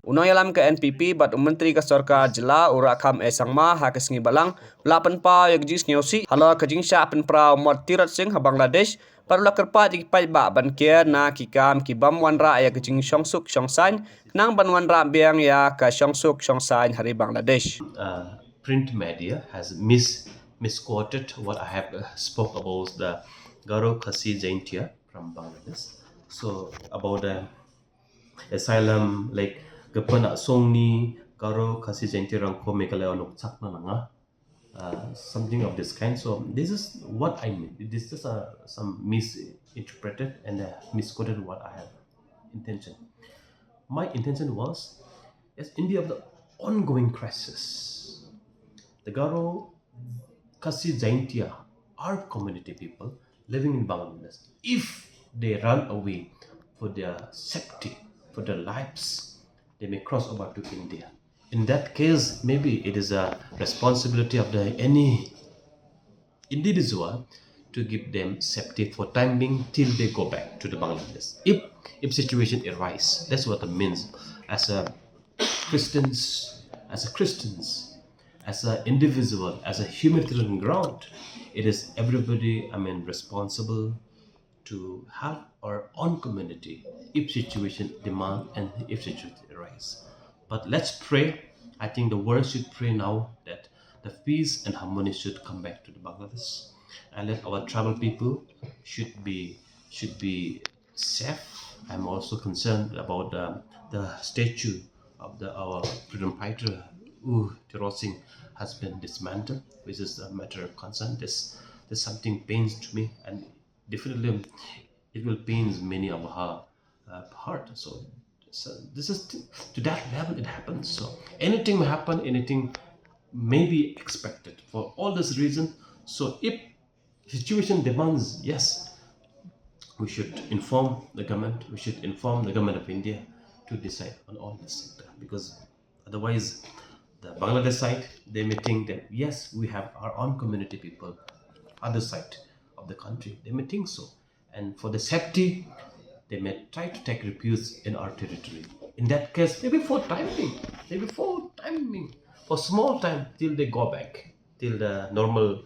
Unoyalam ke NPP bat Myntri ke Sarkar Jela urakam esangma hakesngi balang lapan pa yagji Sngewkhia halo kajing Shah Pynpra umot Tirot Bangladesh parula kerpa dikipai ba ban kia na kikam kibam wanra ya kajing Shongsuk Shongsain nang ban wanra biang ya ka Shongsuk Shongsain hari Bangladesh. Print media has misquoted what I have spoke about the Garo Khasi Jaintia from Bangladesh. So about asylum like gapana songni Garo Khasi Jaintia rangko Meghalaya nokchak na langa. Something of this kind. So this is what I mean. This is some misinterpreted and misquoted what I have intention. My intention was, as in view of the ongoing crisis, the Garo Khasi Jaintia are community people living in Bangladesh. If they run away for their safety, for their lives, they may cross over to India. In that case, maybe it is a responsibility of any individual to give them safety for time being till they go back to the Bangladesh. If situation arises, that's what it means. As a Christians, as an individual, as a humanitarian ground, it is everybody, responsible to help our own community if situation demand and if situation arise. But let's pray. I think the world should pray now that the peace and harmony should come back to the Bangladesh, and that our tribal people should be safe. I'm also concerned about the statue of our freedom fighter Tirot has been dismantled, which is a matter of concern. This something pains to me, and definitely it will pains many of her heart. So this is to that level it happens. So anything may happen, anything may be expected for all this reason. So if situation demands, yes, we should inform the government. We should inform the government of India to decide on all this sector, because otherwise the Bangladesh side, they may think that yes, we have our own community people. Other side of the country, they may think so, and for the safety, they may try to take refuge in our territory. In that case, maybe for for small time till they go back, till the normal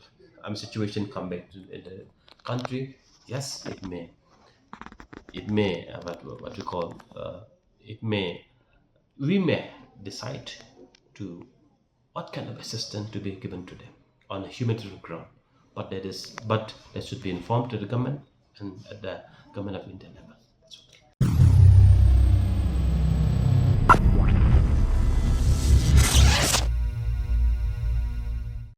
situation come back to in the country. Yes, it may what we call it may we may decide to what kind of assistance to be given to them on a humanitarian ground. But that should be informed to the government and at the government of India level.